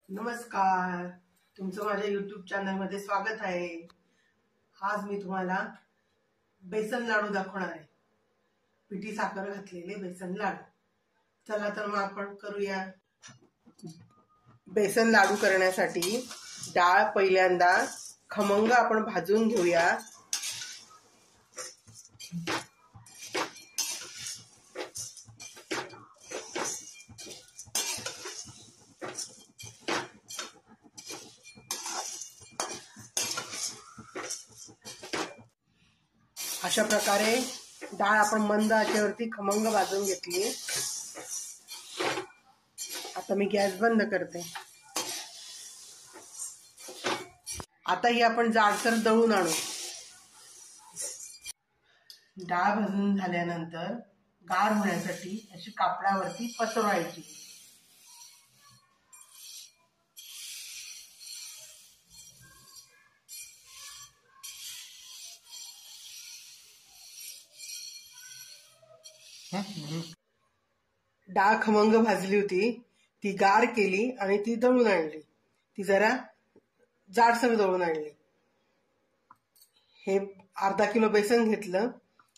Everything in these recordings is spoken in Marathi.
नमस्कार, तुमचं माझ्या YouTube चॅनलमध्ये स्वागत आहे। आज मी तुम्हाला बेसन लाडू दाखवणार आहे। पिठी साखर घातलेले बेसन लाडू। चला तर मग आपण करूया। बेसन लाडू करण्यासाठी डाळ पहिल्यांदा खमंग आपण भाजून घेऊया। अशा प्रकारे डाळ आपण मंद आचेवरती खमंग भाजून घेतली। आता मी गॅस बंद करते। आता ही आपण जाडसर दळून आणू। डाळ भाजून झाल्यानंतर गार होण्यासाठी अशी कापडावरती पसरवायची। डाळ खमंग भाजली होती, ती गार केली आणि ती दळून आणली। ती जरा जाडसर दळून आणली। हे अर्धा किलो बेसन घेतलं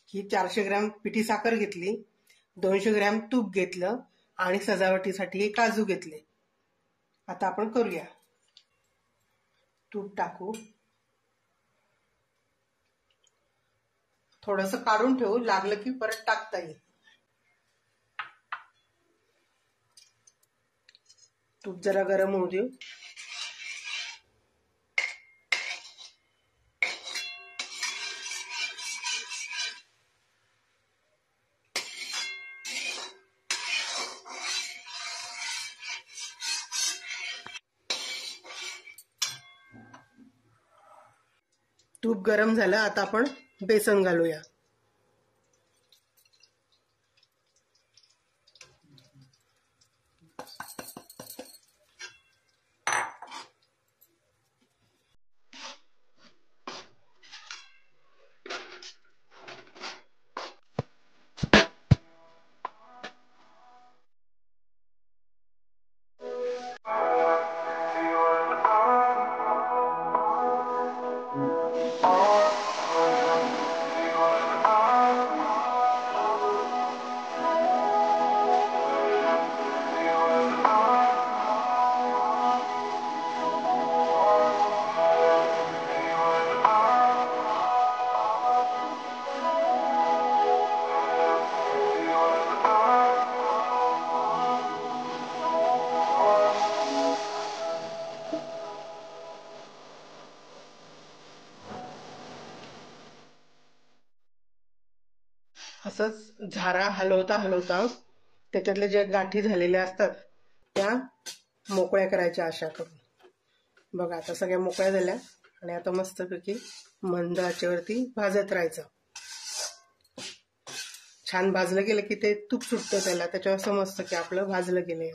की 400 ग्रॅम पिठी साखर घेतली, 200 ग्रॅम तूप घेतलं आणि सजावटीसाठी काजू घेतले। आता आपण करूया। तूप टाकू, थोडंसं काढून ठेवू, लागलं की परत टाकता येईल। तूप जरा गरम होऊ देऊ। तूप गरम झालं, आता आपण बेसन घालूया। असंच झारा हलवता हलवता त्याच्यातले जे गाठी झालेल्या असतात त्या मोकळ्या करायच्या अशा करून। बघा आता सगळ्या मोकळ्या झाल्या आणि आता मस्तपैकी मंद आचेवरती भाजत राहायचं। छान भाजलं गेलं की ते तूप सुटतं त्याला, त्याच्यावर समजतं की आपलं भाजलं गेलंय।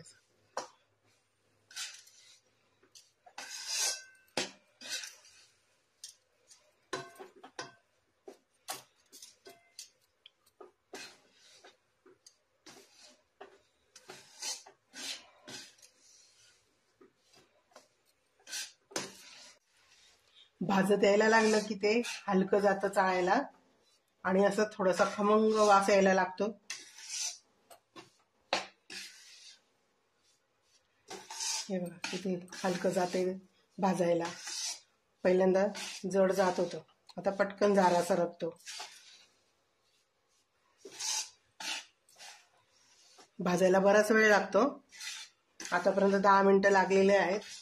भाजत यायला लागलं की ते हलकं जातं चाळायला आणि असं थोडासा खमंग वास यायला लागतो। हे बघा किती हलकं जाते भाजायला। पहिल्यांदा जड जात होतं, आता पटकन झारा सरकतो। भाजायला बराच वेळ लागतो, आतापर्यंत 10 मिनिटं लागलेले आहेत।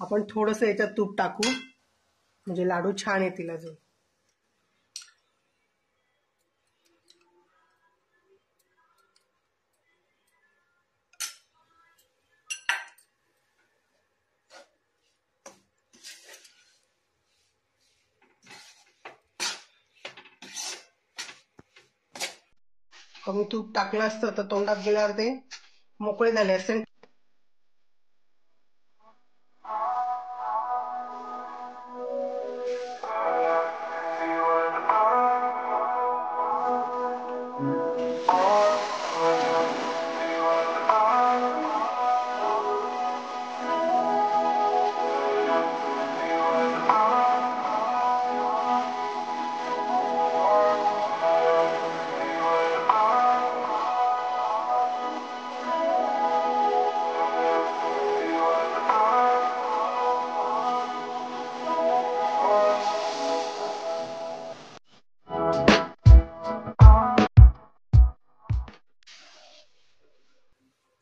आपण थोडंसं याच्यात तूप टाकू म्हणजे लाडू छान येतील अजून। कमी तूप टाकलं असतं तर तोंडात गेल्यावर ते मोकळे झाले असते।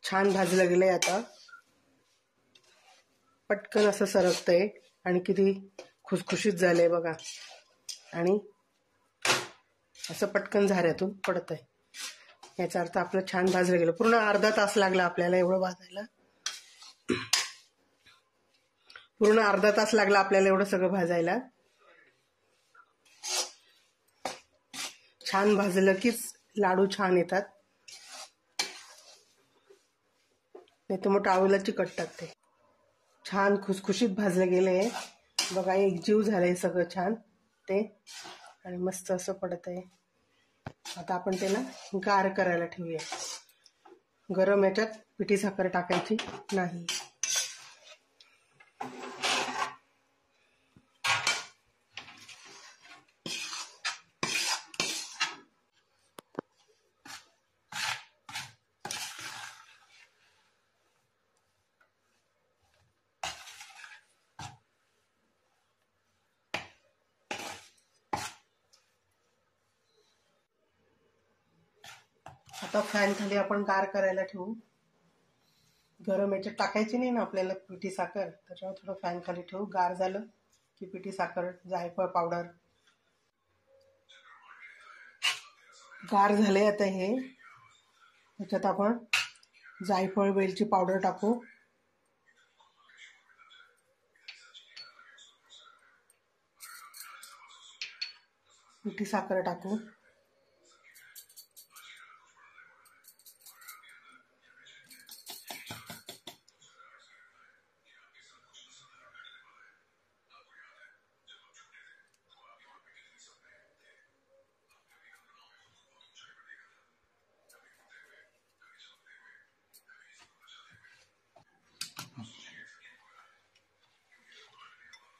छान भाजलं गेलंय. आता पटकन असं सरकतंय आणि किती खुसखुशीत झालंय बघा. आणि असं पटकन झाऱ्यातून पडत आहे. याचा अर्थ आपलं छान भाजलं गेलं. पूर्ण अर्धा तास लागला आपल्याला एवढं भाजायला. पूर्ण अर्धा तास लागला आपल्याला एवढं सगळं भाजायला. छान भाजलं कीच लाडू छान येतात, नाही तर मग टाळूला चिकटतात ते. छान खुसखुशीत भाजलं गेलंय बघा. एक जीव झालंय सगळं छान ते आणि मस्त असं पडत आहे. आता आपण त्याला गार करायला ठेवूया. गरम याच्यात पिठी साखर टाकायची नाही. आता फॅन खाली आपण गार करायला ठेवू. गरम याच्यात टाकायची नाही ना आपल्याला पिठी साखर, त्याच्यामुळे थोडं फॅन खाली ठेवू. गार झालं की पिठी साखर, जायफळ पावडर गार झाले. आता हे याच्यात आपण जायफळ वेलची पावडर टाकू. पिठी साखर टाकू.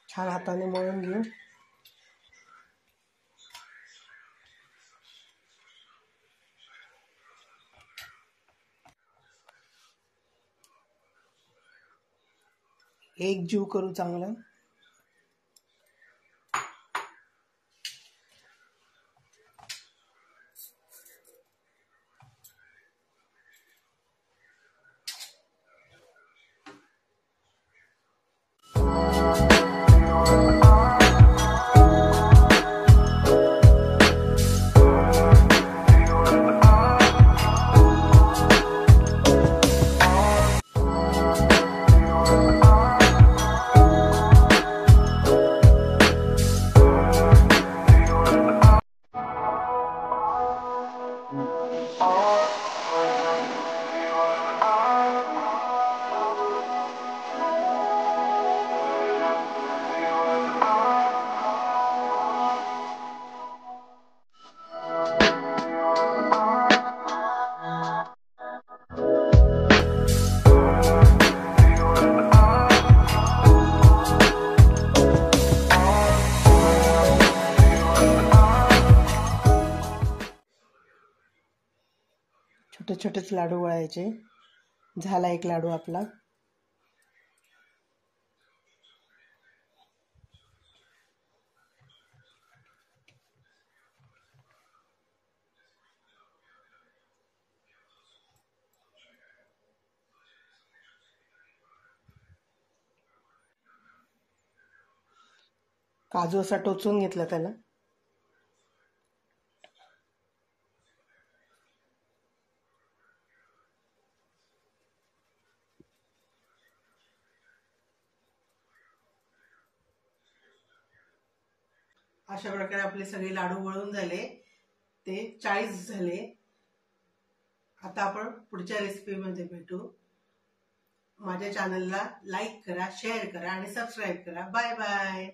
छान हाताने मळून घेऊ. एक जीव करू चांगलं. छोटे छोटेच लाडू वळायचे. झाला एक लाडू आपला. काजू असा टोचून घेतला त्याला. अशा प्रकारे आपले सगळे लाडू वळून झाले. ते 40 झाले. आता आपण पुढच्या रेसिपीमध्ये भेटू. माझ्या चॅनलला लाईक करा, शेअर करा आणि सबस्क्राईब करा. Bye bye.